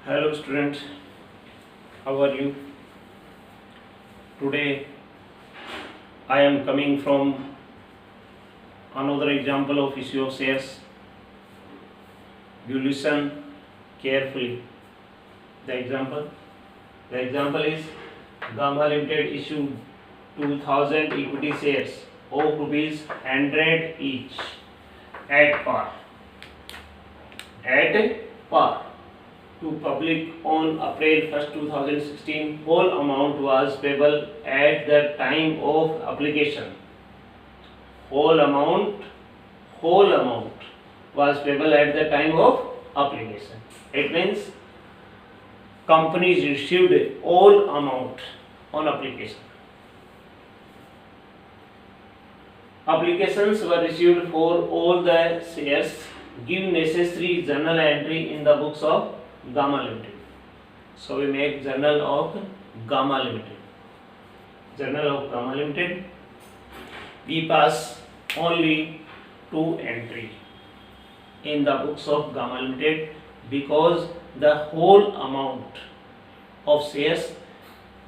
Hello students, how are you? Today I am coming from another example of issue of shares. You listen carefully. The example. The example is Gamma Limited issued 2000 equity shares of rupees 100 each at par. At par. To public on April 1st, 2016. Whole amount was payable at the time of application. Whole amount was payable at the time of application. It means companies received all amount on application. Applications were received for all the shares. Give necessary journal entry in the books of Gamma Limited. So we make journal of Gamma Limited. Journal of Gamma Limited. We pass only 2 entry in the books of Gamma Limited because the whole amount of shares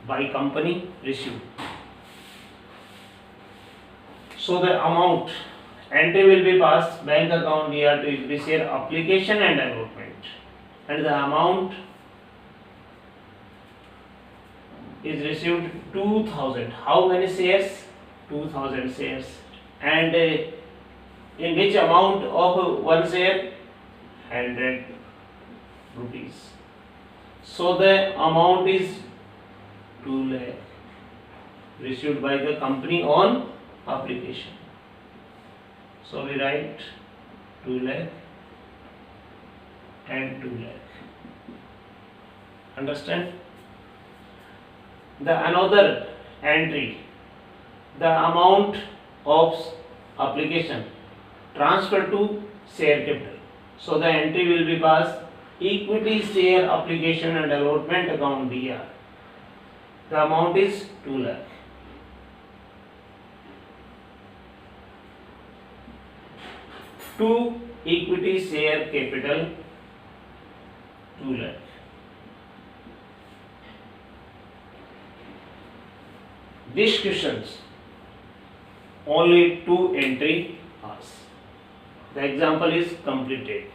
by company received. So the amount entry will be passed bank account here to equity share application and allotment. And the amount is received 2000. How many shares? 2000 shares. And in which amount of one share? 100 rupees. So the amount is 2 lakh received by the company on application. So we write 2 lakh and 2 lakh. Understand? The another entry, the amount of application transfer to share capital. So the entry will be passed equity share application and allotment account DR. The amount is 2 lakh. To equity share capital 2 lakh. These questions only 2 entry pass. The example is completed.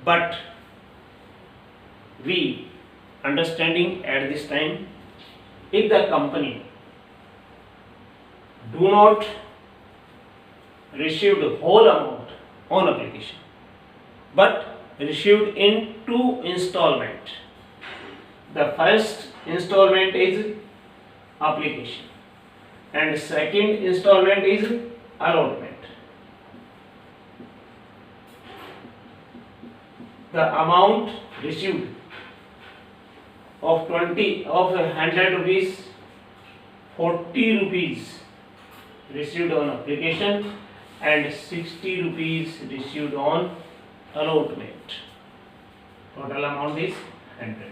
But we understanding at this time, if the company do not receive the whole amount on application, but received in 2 installment. The first installment is application and second installment is allotment. The amount received of 100 rupees, 40 rupees received on application and 60 rupees received on allotment. Total amount is 100.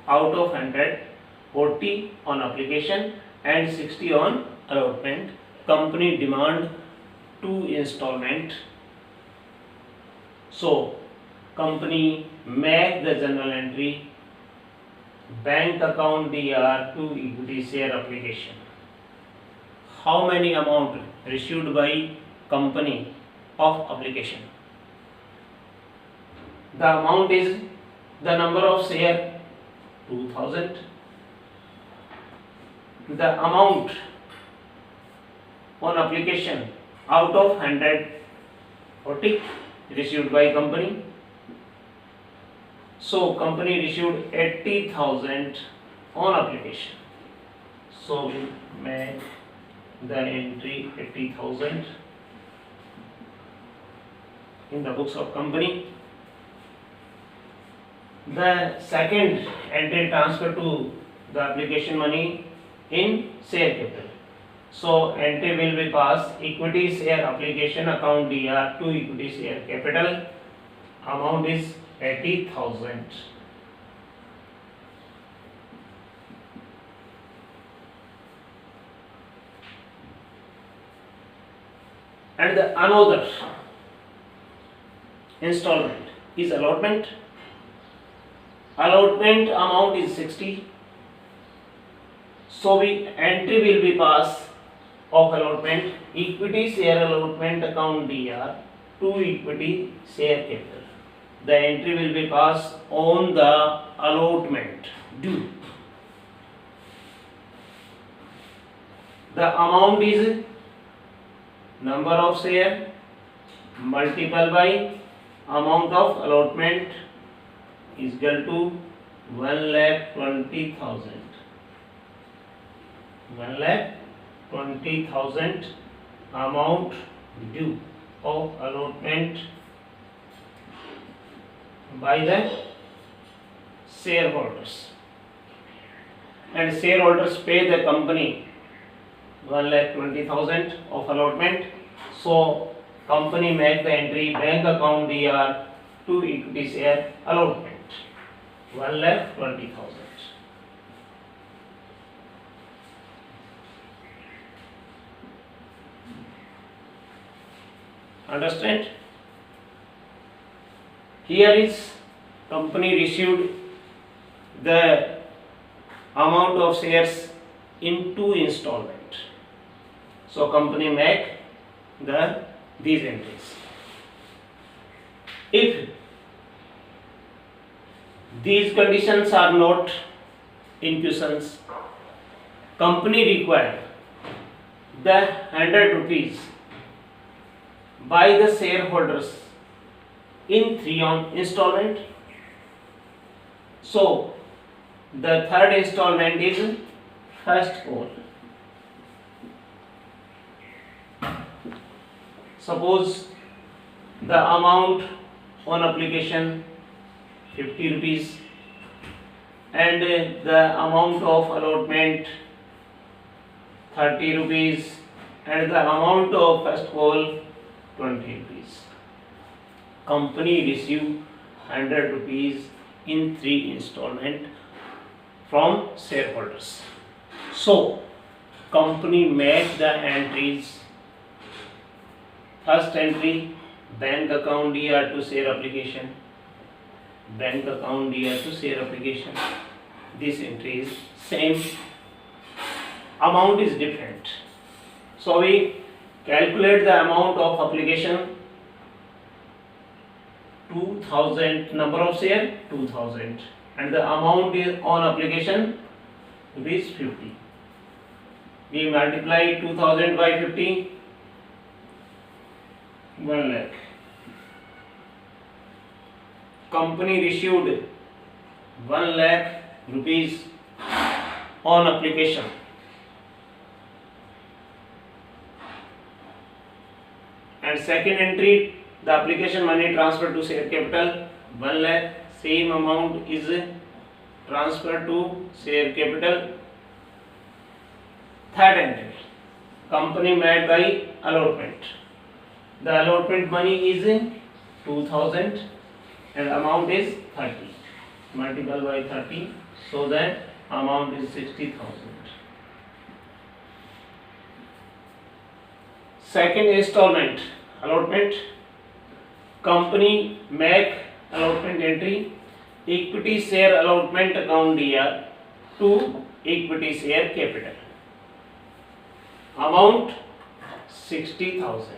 Out of 100, 40 on application and 60 on allotment. Company demand 2 installment. So company make the journal entry bank account DR to equity share application. How many amount received by company of application? The amount is the number of share 2000. The amount on application out of 100, 40 received by company. So company received 80,000 on application. So we make the entry 80,000 in the books of company. The second entry transfer to the application money in share capital. So entry will be passed equity share application account DR to equity share capital. Amount is 80,000. And the another installment is allotment. allotment amount is 60. So we entry will be pass of allotment equity share allotment account DR to equity share capital. The entry will be passed on the allotment due. The amount is number of share multiplied by amount of allotment is equal to 1,20,000. 1,20,000 amount due of allotment by the shareholders, and shareholders pay the company 1,20,000 of allotment. So company make the entry bank account DR to equity share allotment 1,20,000. Understand? Here is company received the amount of shares in 2 installment. So company make these entries. If these conditions are not in questions, company require the 100 rupees by the shareholders in 3 installment. So the third installment is first call. Suppose the amount on application 50 rupees and the amount of allotment 30 rupees and the amount of first call 20 rupees. Company receive 100 rupees in 3 installment from shareholders. So company make the entries. First entry bank account DR to share application. Bank account DR to share application. This entry is same. Amount is different. So we calculate the amount of application 2000, number of share 2000, and the amount is on application is 50. We multiply 2000 by 50, 1 lakh. Company received 1 lakh rupees on application. And second entry, the application money transferred to share capital 1 lakh, same amount is transferred to share capital. Third entry, company made by allotment. The allotment money is 2000 and amount is 30. Multiple by 30, so that amount is 60,000. Second installment allotment, company make allotment entry equity share allotment account DR to equity share capital. Amount 60,000.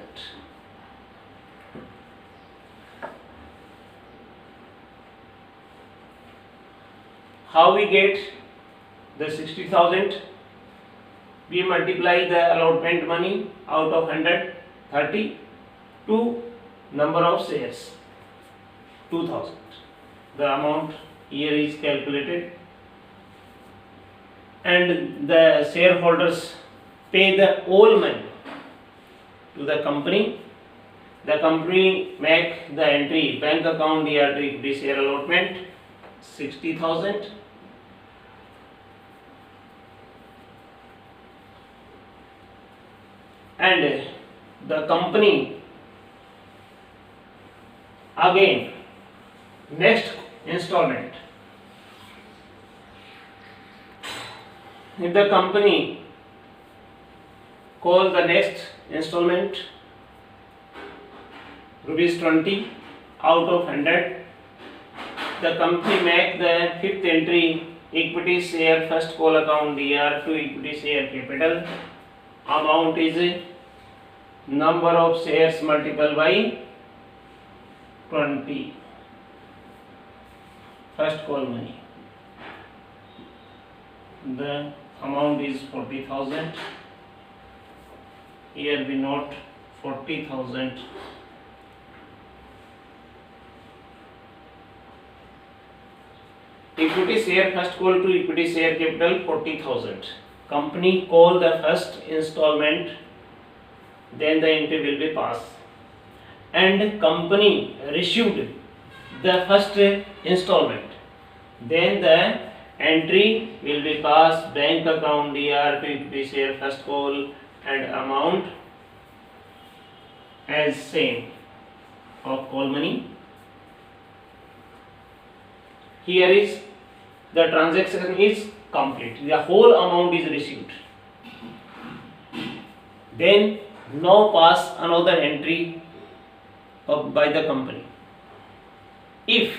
How we get the 60,000? We multiply the allotment money out of 130 to number of shares 2000. The amount here is calculated, and the shareholders pay the whole money to the company. The company make the entry bank account DR to equity share allotment 60,000. And the company again next installment, if the company call the next installment rupees 20 out of 100, the company make the fifth entry equity share first call account DR to equity share capital. Amount is number of shares multiplied by 20. First call money. The amount is 40,000. Here we note 40,000. Equity share first call to equity share capital 40,000. Company call the first installment, then the entry will be passed. And company received the first installment, then the entry will be passed bank account DR to equity share first call and amount as same of call money. Here is the transaction is complete. The whole amount is received. Then now pass another entry by the company. If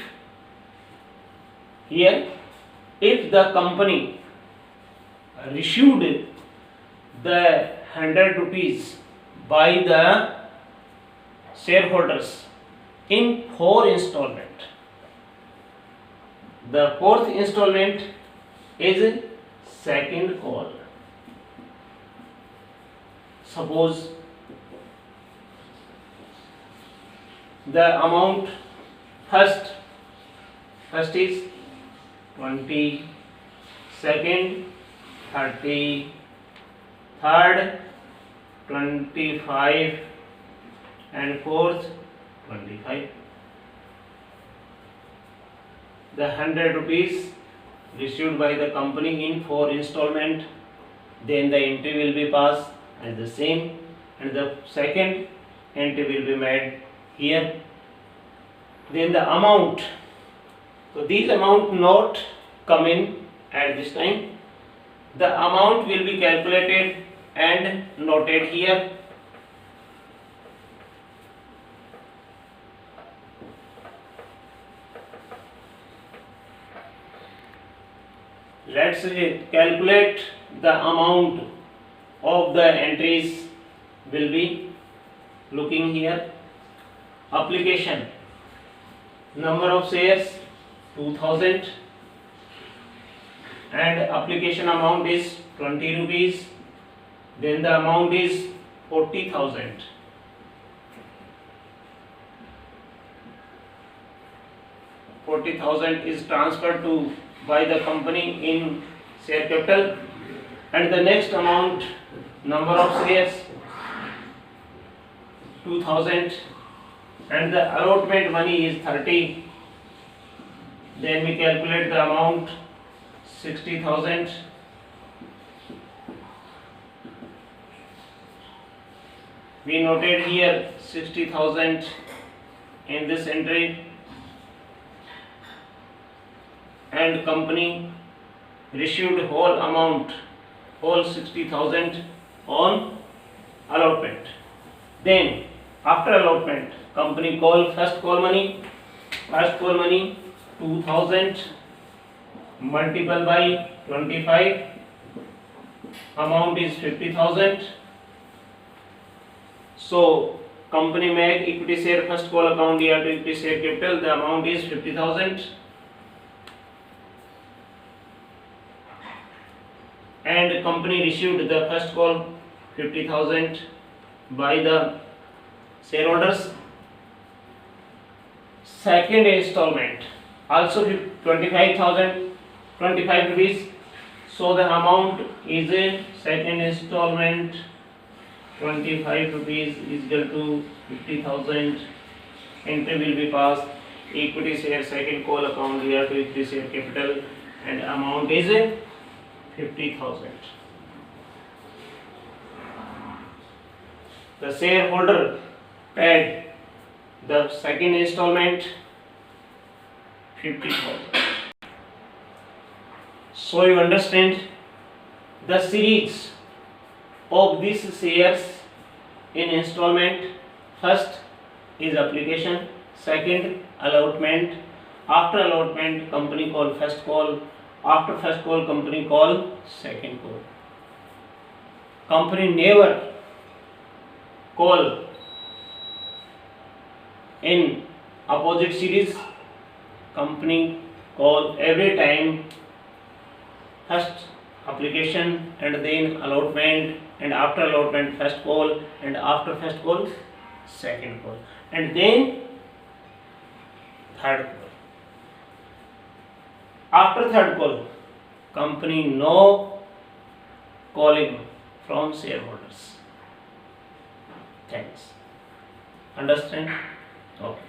the company received the 100 rupees by the shareholders in 4 installment, the 4th installment is second call. Suppose the amount first is 20, second 30, third 25 and fourth 25. The 100 rupees received by the company in 4 installment, then the entry will be passed as the same, and the second entry will be made here. Then the amount, so these amount not come in at this time. The amount will be calculated and noted here. Let's calculate the amount of the entries will be looking here. Application, number of shares 2000 and application amount is 20 rupees. Then the amount is 40,000. is transferred to by the company in share capital, and the next amount, number of shares 2000 and the allotment money is 30. Then we calculate the amount 60,000. We noted here 60,000 in this entry, and company received whole amount, whole 60,000 on allotment. Then after allotment, company call first call money 2000 multiplied by 25, amount is 50,000. So company make equity share first call account here to equity share capital, the amount is 50,000. And company received the first call 50,000 by the shareholders. Second installment also 25 rupees. So the amount is a second installment 25 rupees is equal to 50,000. Entry will be passed equity share second call account here to equity share capital, and amount is 50,000. The shareholder paid the second installment 50,000. So you understand the series of these shares in installment. First is application, second allotment, After allotment, company call first call. After first call, company call second call. Company never call in opposite series. Company call every time first application and then allotment, and after allotment first call, and after first call second call, and then third call. After third call, company no calling from shareholders. Thanks. Understand? Okay.